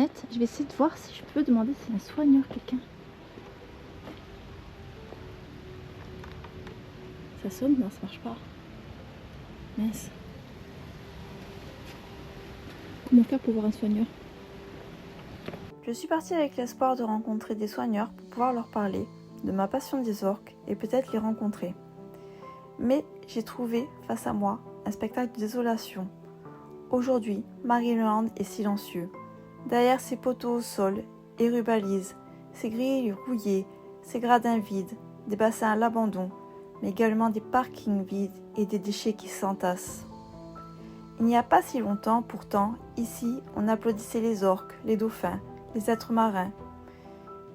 internet. Je vais essayer de voir si je peux demander si c'est un soigneur, quelqu'un. Ça sonne? Non, ça marche pas. Mince. Comment faire pour voir un soigneur? Je suis partie avec l'espoir de rencontrer des soigneurs pour pouvoir leur parler de ma passion des orques et peut-être les rencontrer. Mais j'ai trouvé face à moi un spectacle de désolation. Aujourd'hui, Marineland est silencieux. Derrière ses poteaux au sol et rubalises, ses grilles rouillées, ses gradins vides, des bassins à l'abandon, mais également des parkings vides et des déchets qui s'entassent. Il n'y a pas si longtemps, pourtant, ici, on applaudissait les orques, les dauphins, les êtres marins,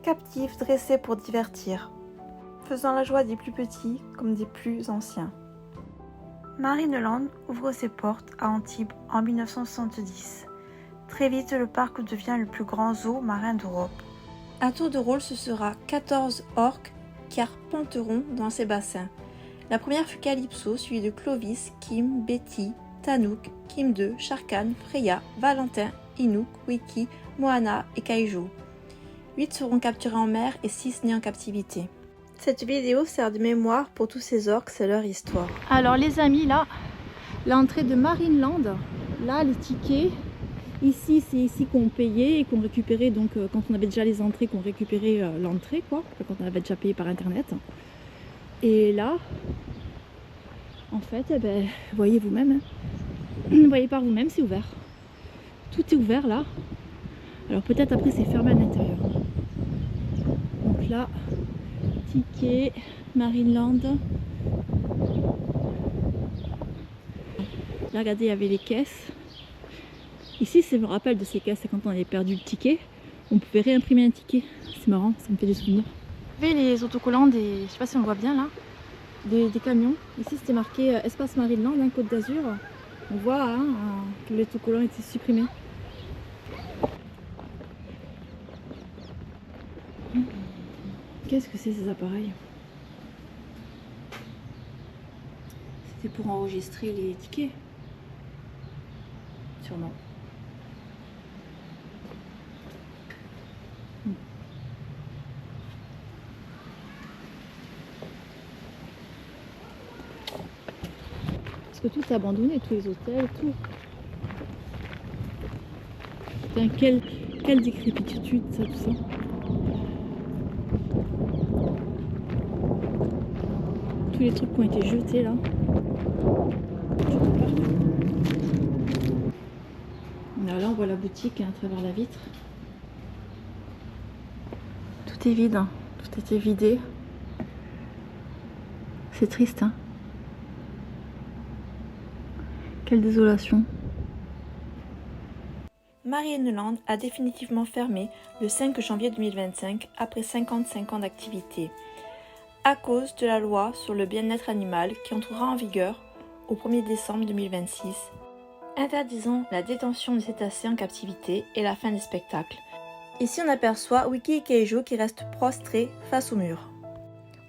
captifs dressés pour divertir, faisant la joie des plus petits comme des plus anciens. Marineland ouvre ses portes à Antibes en 1970. Très vite, le parc devient le plus grand zoo marin d'Europe. À tour de rôle, ce sera 14 orques qui arpenteront dans ces bassins. La première fut Calypso, suivie de Clovis, Kim, Betty, Tanouk, Kim 2, Sharkan, Freya, Valentin, Inouk, Wiki, Moana et Kaiju. 8 seront capturés en mer et 6 nés en captivité. Cette vidéo sert de mémoire pour tous ces orques, c'est leur histoire. Alors les amis, là, l'entrée de Marineland, là les tickets, ici c'est ici qu'on payait et qu'on récupérait, donc quand on avait déjà les entrées, qu'on récupérait l'entrée quoi, quand on avait déjà payé par internet. Et là, en fait, eh ben, voyez vous-même, hein. Vous voyez par vous-même, c'est ouvert. Tout est ouvert là. Alors peut-être après c'est fermé à l'intérieur. Donc là, ticket, Marineland. Là, regardez, il y avait les caisses. Ici, ça me rappelle de ces caisses, c'est quand on avait perdu le ticket, on pouvait réimprimer un ticket. C'est marrant, ça me fait des souvenirs. Vous voyez les autocollants des, je sais pas si on le voit bien là, des camions. Ici, c'était marqué Espace Marineland, hein, Côte d'Azur. On voit hein, que l'autocollant était supprimé. Qu'est-ce que c'est ces appareils? C'était pour enregistrer les tickets. Sûrement. Parce que tout est abandonné, tous les hôtels, tout. Putain, quelle décrépitude ça, tout ça. Tous les trucs qui ont été jetés là. Alors là on voit la boutique hein, à travers la vitre. Tout est vide, hein. Tout était vidé. C'est triste hein. Quelle désolation. Marineland a définitivement fermé le 5 janvier 2025 après 55 ans d'activité, à cause de la loi sur le bien-être animal qui entrera en vigueur au 1er décembre 2026, interdisant la détention de cétacés en captivité et la fin des spectacles. Ici on aperçoit Wiki et Kaiju qui restent prostrés face au mur.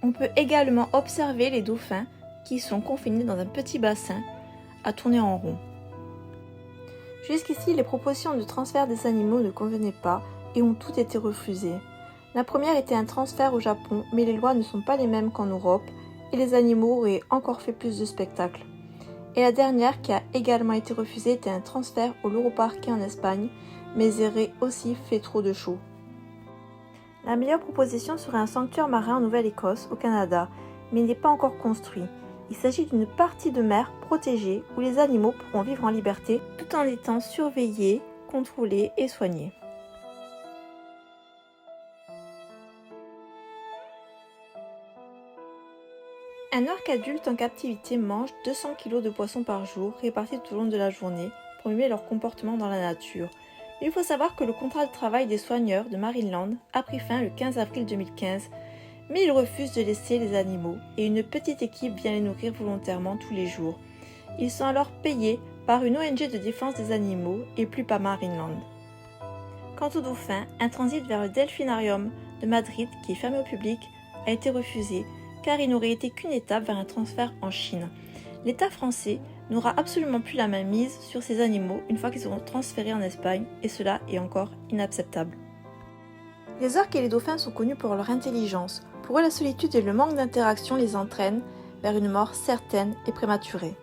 On peut également observer les dauphins qui sont confinés dans un petit bassin à tourner en rond. Jusqu'ici, les propositions de transfert des animaux ne convenaient pas et ont toutes été refusées. La première était un transfert au Japon, mais les lois ne sont pas les mêmes qu'en Europe et les animaux auraient encore fait plus de spectacles. Et la dernière, qui a également été refusée, était un transfert au Loro Parque en Espagne, mais aurait aussi fait trop de show. La meilleure proposition serait un sanctuaire marin en Nouvelle-Écosse, au Canada, mais il n'est pas encore construit. Il s'agit d'une partie de mer protégée où les animaux pourront vivre en liberté tout en étant surveillés, contrôlés et soignés. Un orque adulte en captivité mange 200 kg de poissons par jour répartis tout au long de la journée pour mimer leur comportement dans la nature. Mais il faut savoir que le contrat de travail des soigneurs de Marineland a pris fin le 15 avril 2015, mais ils refusent de laisser les animaux et une petite équipe vient les nourrir volontairement tous les jours. Ils sont alors payés par une ONG de défense des animaux et plus par Marineland. Quant aux dauphins, un transit vers le Delphinarium de Madrid, qui est fermé au public, a été refusé car il n'aurait été qu'une étape vers un transfert en Chine. L'État français n'aura absolument plus la main mise sur ces animaux une fois qu'ils seront transférés en Espagne, et cela est encore inacceptable. Les orques et les dauphins sont connus pour leur intelligence. Pour eux, la solitude et le manque d'interaction les entraînent vers une mort certaine et prématurée.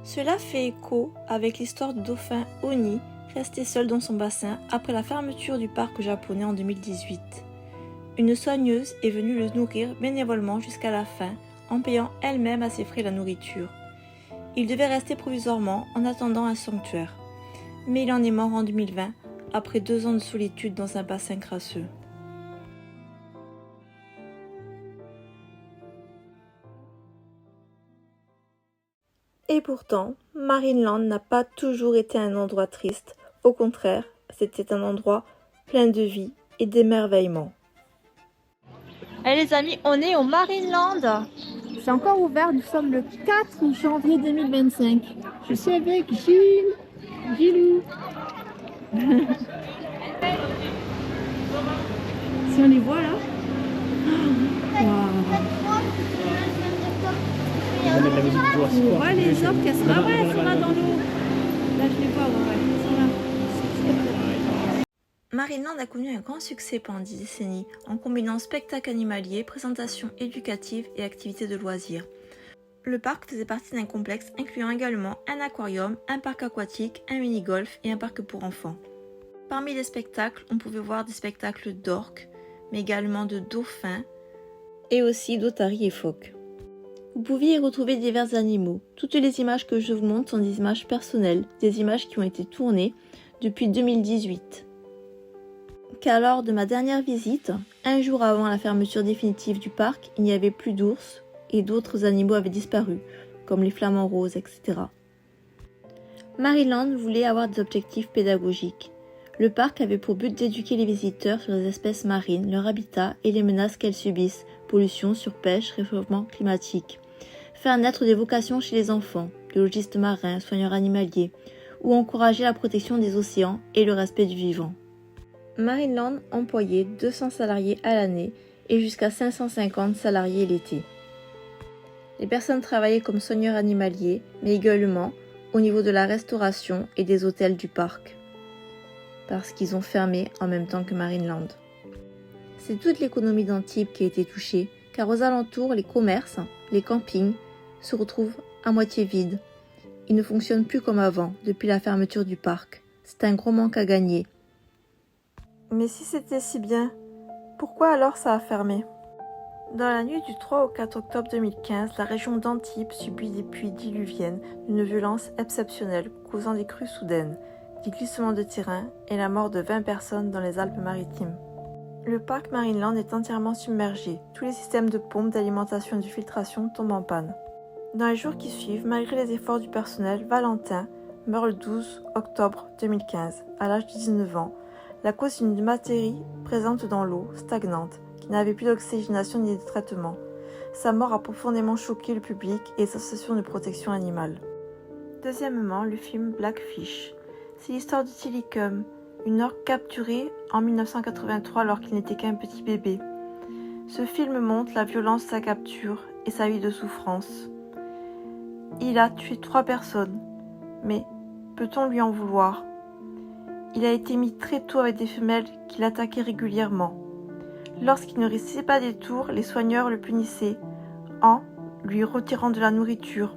Cela fait écho avec l'histoire du dauphin Oni, resté seul dans son bassin après la fermeture du parc japonais en 2018. Une soigneuse est venue le nourrir bénévolement jusqu'à la fin, en payant elle-même à ses frais la nourriture. Il devait rester provisoirement en attendant un sanctuaire. Mais il en est mort en 2020, après 2 ans de solitude dans un bassin crasseux. Et pourtant, Marineland n'a pas toujours été un endroit triste. Au contraire, c'était un endroit plein de vie et d'émerveillement. Allez les amis, on est au Marineland. C'est encore ouvert, nous sommes le 4 janvier 2025. Je suis avec Gilou. Si on les voit là. On voit les orques, elles sont là, elles sont là dans l'eau. Là je les vois, elles sont là. Marineland a connu un grand succès pendant 10 décennies en combinant spectacles animaliers, présentations éducatives et activités de loisirs. Le parc faisait partie d'un complexe incluant également un aquarium, un parc aquatique, un mini-golf et un parc pour enfants. Parmi les spectacles, on pouvait voir des spectacles d'orques, mais également de dauphins et aussi d'otaries et phoques. Vous pouviez y retrouver divers animaux. Toutes les images que je vous montre sont des images personnelles, des images qui ont été tournées depuis 2018. Car lors de ma dernière visite, un jour avant la fermeture définitive du parc, il n'y avait plus d'ours et d'autres animaux avaient disparu, comme les flamants roses, etc. Marineland voulait avoir des objectifs pédagogiques. Le parc avait pour but d'éduquer les visiteurs sur les espèces marines, leur habitat et les menaces qu'elles subissent, pollution, surpêche, réchauffement climatique. Faire naître des vocations chez les enfants, biologistes marins, soigneurs animaliers, ou encourager la protection des océans et le respect du vivant. Marineland employait 200 salariés à l'année et jusqu'à 550 salariés l'été. Les personnes travaillaient comme soigneurs animaliers, mais également au niveau de la restauration et des hôtels du parc, parce qu'ils ont fermé en même temps que Marineland. C'est toute l'économie d'Antibes qui a été touchée, car aux alentours, les commerces, les campings se retrouvent à moitié vides. Ils ne fonctionnent plus comme avant, depuis la fermeture du parc. C'est un gros manque à gagner. Mais si c'était si bien, pourquoi alors ça a fermé ? Dans la nuit du 3 au 4 octobre 2015, la région d'Antibes subit des pluies diluviennes d'une violence exceptionnelle, causant des crues soudaines, des glissements de terrain et la mort de 20 personnes dans les Alpes-Maritimes. Le parc Marineland est entièrement submergé. Tous les systèmes de pompes, d'alimentation et de filtration tombent en panne. Dans les jours qui suivent, malgré les efforts du personnel, Valentin meurt le 12 octobre 2015, à l'âge de 19 ans, la cause d'une bactérie présente dans l'eau, stagnante, qui n'avait plus d'oxygénation ni de traitement. Sa mort a profondément choqué le public et les associations de protection animale. Deuxièmement, le film Blackfish. C'est l'histoire de Tilikum, une orque capturée en 1983 alors qu'il n'était qu'un petit bébé. Ce film montre la violence de sa capture et sa vie de souffrance. Il a tué 3 personnes, mais peut-on lui en vouloir ? Il a été mis très tôt avec des femelles qui l'attaquaient régulièrement. Lorsqu'il ne réussissait pas des tours, les soigneurs le punissaient en lui retirant de la nourriture.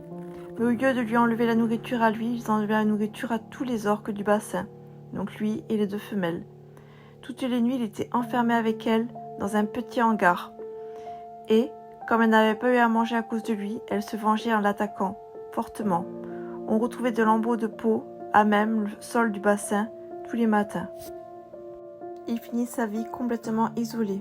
Mais au lieu de lui enlever la nourriture à lui, ils enlevaient la nourriture à tous les orques du bassin, donc lui et les 2 femelles. Toutes les nuits, il était enfermé avec elles dans un petit hangar. Et, comme elle n'avait pas eu à manger à cause de lui, elle se vengeait en l'attaquant fortement. On retrouvait de lambeaux de peau à même le sol du bassin tous les matins. Il finit sa vie complètement isolé.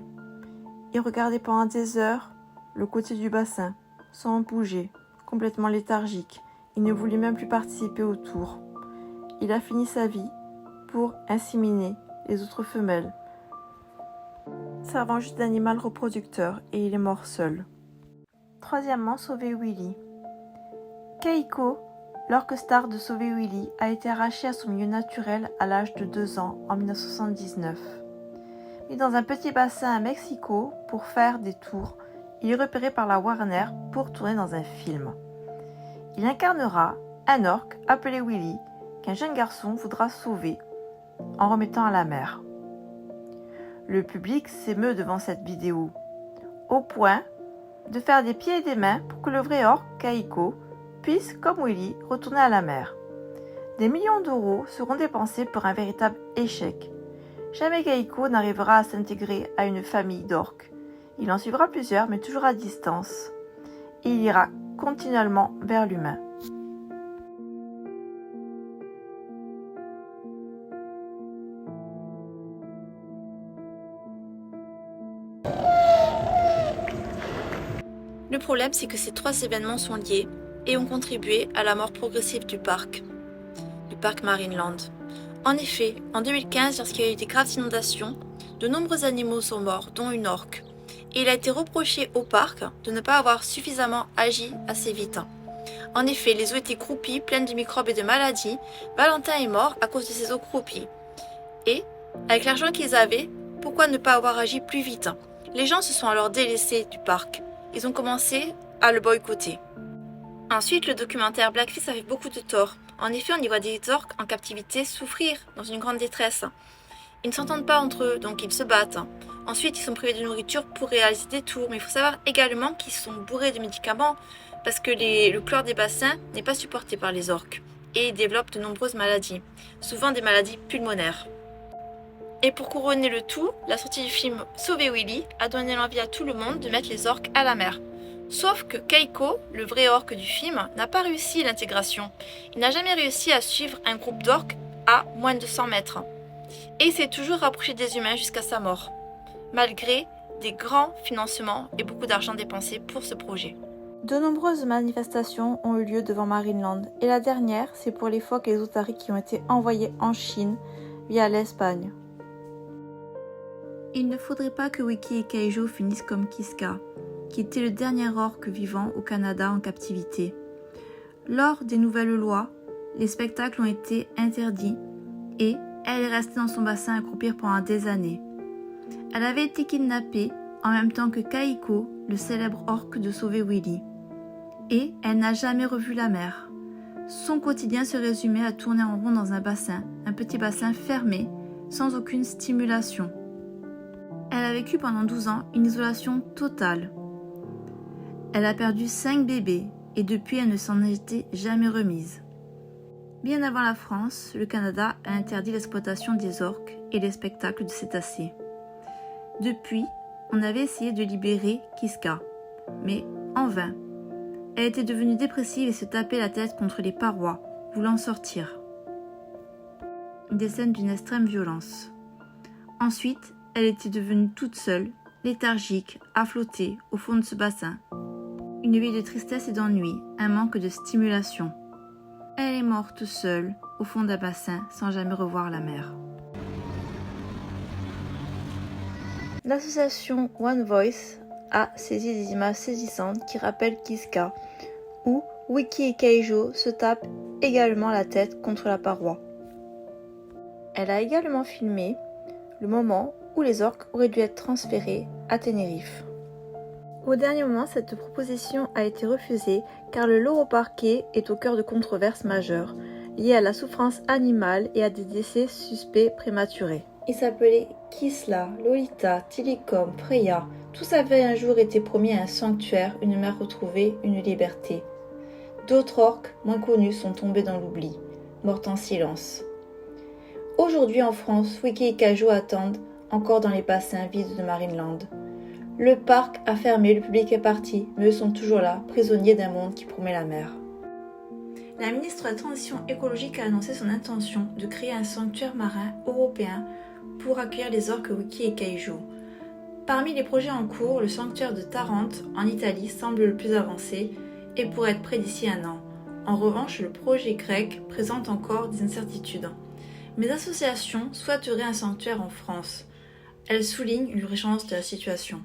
Il regardait pendant des heures le côté du bassin, sans bouger, complètement léthargique. Il ne voulait même plus participer au tour. Il a fini sa vie pour inséminer les autres femelles, servant juste d'animal reproducteur, et il est mort seul. Troisièmement, sauver Willy. Keiko, l'orque star de Sauver Willy, a été arrachée à son milieu naturel à l'âge de 2 ans en 1979. Mis dans un petit bassin à Mexico pour faire des tours, il est repéré par la Warner pour tourner dans un film. Il incarnera un orque appelé Willy qu'un jeune garçon voudra sauver en remettant à la mer. Le public s'émeut devant cette vidéo, au point de faire des pieds et des mains pour que le vrai orque, Kaiko, puisse, comme Willy, retourner à la mer. Des millions d'euros seront dépensés pour un véritable échec. Jamais Kaiko n'arrivera à s'intégrer à une famille d'orques. Il en suivra plusieurs, mais toujours à distance. Et il ira continuellement vers l'humain. Le problème, c'est que ces trois événements sont liés et ont contribué à la mort progressive du parc Marineland. En effet, en 2015, lorsqu'il y a eu des graves inondations, de nombreux animaux sont morts, dont une orque. Et il a été reproché au parc de ne pas avoir suffisamment agi assez vite. En effet, les eaux étaient croupies, pleines de microbes et de maladies. Valentin est mort à cause de ces eaux croupies. Et, avec l'argent qu'ils avaient, pourquoi ne pas avoir agi plus vite? Les gens se sont alors délaissés du parc. Ils ont commencé à le boycotter. Ensuite, le documentaire Blackfish a fait beaucoup de tort. En effet, on y voit des orques en captivité souffrir dans une grande détresse. Ils ne s'entendent pas entre eux, donc ils se battent. Ensuite, ils sont privés de nourriture pour réaliser des tours. Mais il faut savoir également qu'ils sont bourrés de médicaments parce que le chlore des bassins n'est pas supporté par les orques. Et ils développent de nombreuses maladies, souvent des maladies pulmonaires. Et pour couronner le tout, la sortie du film Sauver Willy a donné l'envie à tout le monde de mettre les orques à la mer. Sauf que Kaiko, le vrai orque du film, n'a pas réussi l'intégration. Il n'a jamais réussi à suivre un groupe d'orques à moins de 100 mètres. Et il s'est toujours rapproché des humains jusqu'à sa mort, malgré des grands financements et beaucoup d'argent dépensé pour ce projet. De nombreuses manifestations ont eu lieu devant Marineland, et la dernière, c'est pour les phoques et les otaries qui ont été envoyés en Chine via l'Espagne. Il ne faudrait pas que Wiki et Kaijo finissent comme Kiska, qui était le dernier orque vivant au Canada en captivité. Lors des nouvelles lois, les spectacles ont été interdits et elle est restée dans son bassin à croupir pendant des années. Elle avait été kidnappée en même temps que Kaiko, le célèbre orque de Sauver Willy. Et elle n'a jamais revu la mer. Son quotidien se résumait à tourner en rond dans un petit bassin fermé, sans aucune stimulation. Elle a vécu pendant 12 ans une isolation totale. Elle a perdu 5 bébés et depuis elle ne s'en était jamais remise. Bien avant la France, le Canada a interdit l'exploitation des orques et les spectacles de cétacés. Depuis, on avait essayé de libérer Kiska, mais en vain. Elle était devenue dépressive et se tapait la tête contre les parois, voulant sortir. Des scènes d'une extrême violence. Ensuite, elle était devenue toute seule, léthargique, à flotter au fond de ce bassin. Une vie de tristesse et d'ennui, un manque de stimulation. Elle est morte seule, au fond d'un bassin, sans jamais revoir la mer. L'association One Voice a saisi des images saisissantes qui rappellent Kiska, où Wiki et Kaijo se tapent également la tête contre la paroi. Elle a également filmé le moment où les orques auraient dû être transférés à Tenerife. Au dernier moment, cette proposition a été refusée car le Loro Parque est au cœur de controverses majeures liées à la souffrance animale et à des décès suspects prématurés. Ils s'appelaient Kisla, Lolita, Tilikum, Freya. Tous avaient un jour été promis à un sanctuaire, une mer retrouvée, une liberté. D'autres orques, moins connus, sont tombés dans l'oubli, morts en silence. Aujourd'hui en France, Wiki et Kaijo attendent encore dans les bassins vides de Marineland. Le parc a fermé, le public est parti, mais eux sont toujours là, prisonniers d'un monde qui promet la mer. La ministre de la Transition écologique a annoncé son intention de créer un sanctuaire marin européen pour accueillir les orques Wiki et Kaijo. Parmi les projets en cours, le sanctuaire de Tarente, en Italie, semble le plus avancé et pourrait être prêt d'ici 1 an. En revanche, le projet grec présente encore des incertitudes. Mes associations souhaiteraient un sanctuaire en France. Elles soulignent l'urgence de la situation.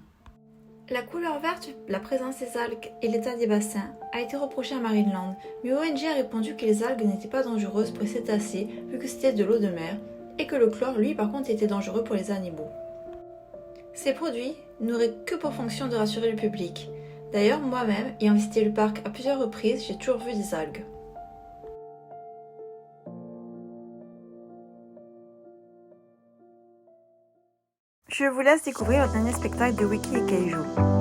La couleur verte, la présence des algues et l'état des bassins a été reproché à Marineland, mais ONG a répondu que les algues n'étaient pas dangereuses pour les cétacés vu que c'était de l'eau de mer et que le chlore, lui, par contre, était dangereux pour les animaux. Ces produits n'auraient que pour fonction de rassurer le public. D'ailleurs, moi-même, ayant visité le parc à plusieurs reprises, j'ai toujours vu des algues. Je vous laisse découvrir le dernier spectacle de Wiki et Kaiju.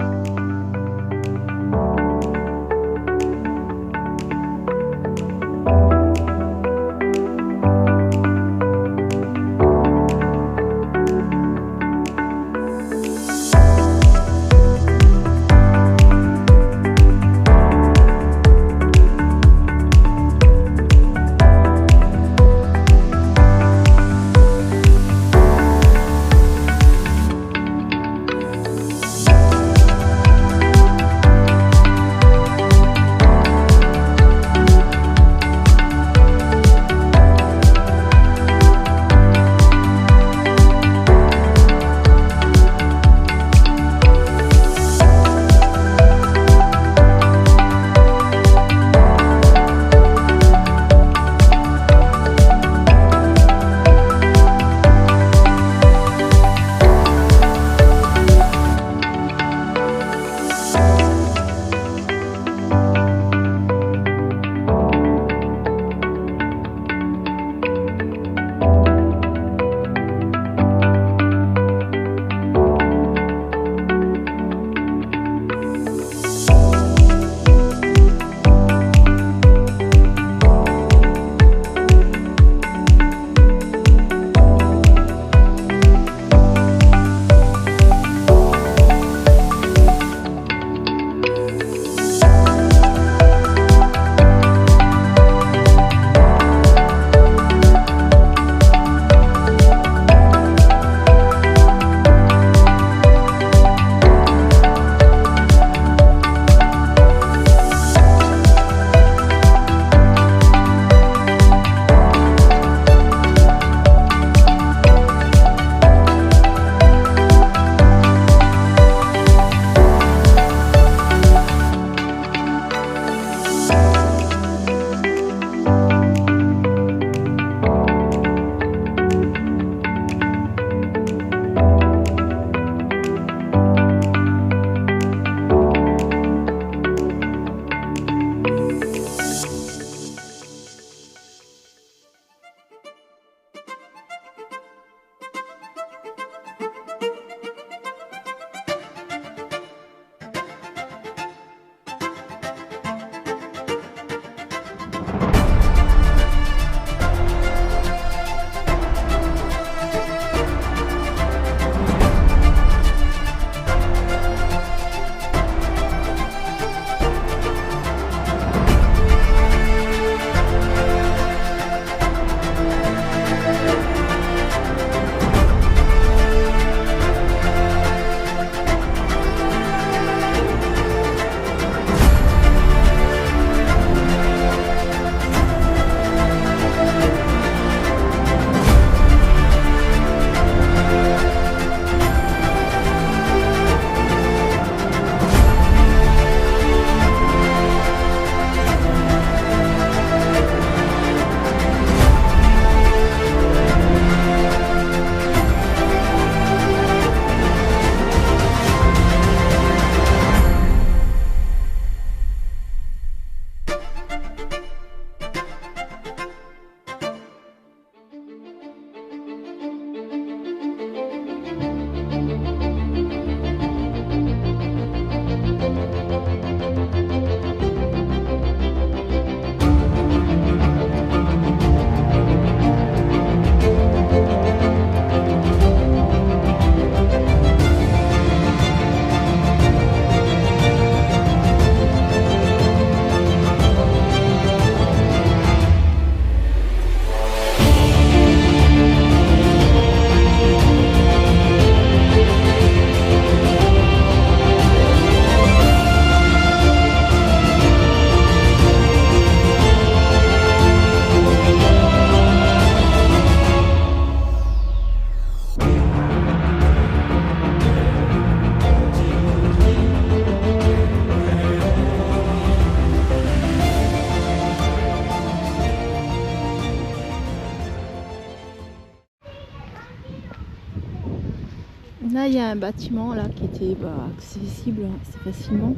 il y a un bâtiment là qui était accessible assez facilement.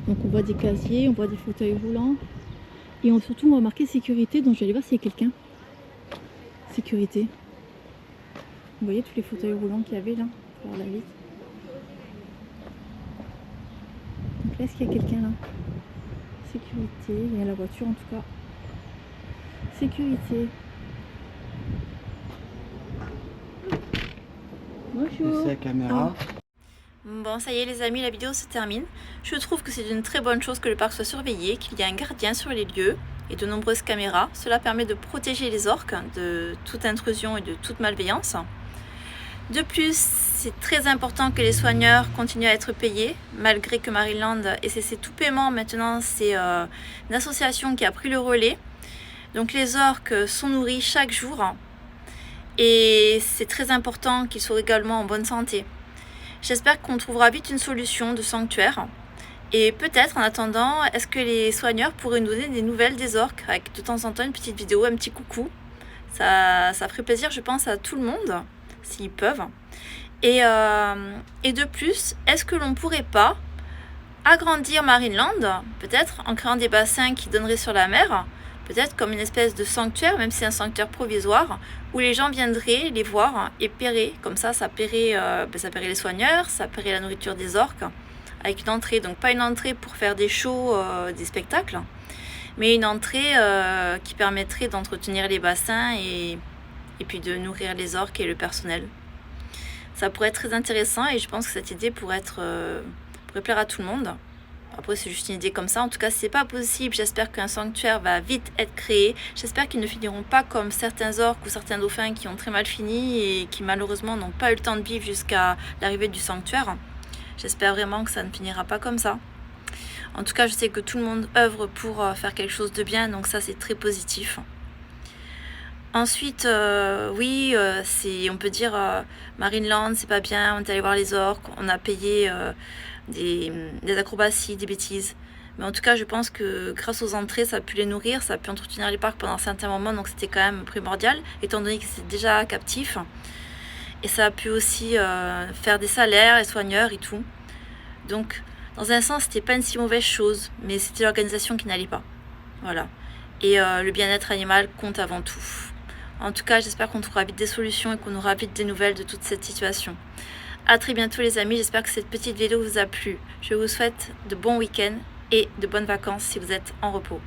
Donc on voit des casiers, on voit des fauteuils roulants. Et surtout on va marquer sécurité, donc je vais aller voir s'il y a quelqu'un. Sécurité. Vous voyez tous les fauteuils roulants qu'il y avait là, pour la vitre. Donc là, est-ce qu'il y a quelqu'un là? Sécurité, il y a la voiture en tout cas. Sécurité. Bonjour. C'est la caméra. Bon, ça y est les amis, la vidéo se termine. Je trouve que c'est une très bonne chose que le parc soit surveillé, qu'il y ait un gardien sur les lieux et de nombreuses caméras. Cela permet de protéger les orques de toute intrusion et de toute malveillance. De plus, c'est très important que les soigneurs continuent à être payés, malgré que Marineland ait cessé tout paiement. Maintenant, c'est une association qui a pris le relais. Donc les orques sont nourris chaque jour et c'est très important qu'ils soient également en bonne santé. J'espère qu'on trouvera vite une solution de sanctuaire. Et peut-être en attendant, est-ce que les soigneurs pourraient nous donner des nouvelles des orques avec de temps en temps une petite vidéo, un petit coucou. Ça ferait plaisir, je pense, à tout le monde, s'ils peuvent. Et de plus, est-ce que l'on pourrait pas agrandir Marineland, peut-être en créant des bassins qui donneraient sur la mer, peut-être comme une espèce de sanctuaire, même si c'est un sanctuaire provisoire, où les gens viendraient les voir et paieraient. Comme ça paierait les soigneurs, ça paierait la nourriture des orques, avec une entrée. Donc pas une entrée pour faire des shows, des spectacles, mais une entrée qui permettrait d'entretenir les bassins et puis de nourrir les orques et le personnel. Ça pourrait être très intéressant et je pense que cette idée pourrait plaire à tout le monde. Après, c'est juste une idée comme ça. En tout cas, si c'est pas possible, j'espère qu'un sanctuaire va vite être créé. J'espère qu'ils ne finiront pas comme certains orques ou certains dauphins qui ont très mal fini et qui malheureusement n'ont pas eu le temps de vivre jusqu'à l'arrivée du sanctuaire. J'espère vraiment que ça ne finira pas comme ça. En tout cas, je sais que tout le monde œuvre pour faire quelque chose de bien, donc ça, c'est très positif. Ensuite, oui, on peut dire Marineland, c'est pas bien, on est allé voir les orques, on a payé des acrobaties, des bêtises. Mais en tout cas, je pense que grâce aux entrées, ça a pu les nourrir, ça a pu entretenir les parcs pendant un certain moment, donc c'était quand même primordial, étant donné que c'est déjà captif. Et ça a pu aussi faire des salaires, les soigneurs et tout. Donc, dans un sens, c'était pas une si mauvaise chose, mais c'était l'organisation qui n'allait pas. Voilà. Et le bien-être animal compte avant tout. En tout cas, j'espère qu'on trouvera vite des solutions et qu'on aura vite des nouvelles de toute cette situation. A très bientôt les amis, j'espère que cette petite vidéo vous a plu. Je vous souhaite de bons week-ends et de bonnes vacances si vous êtes en repos.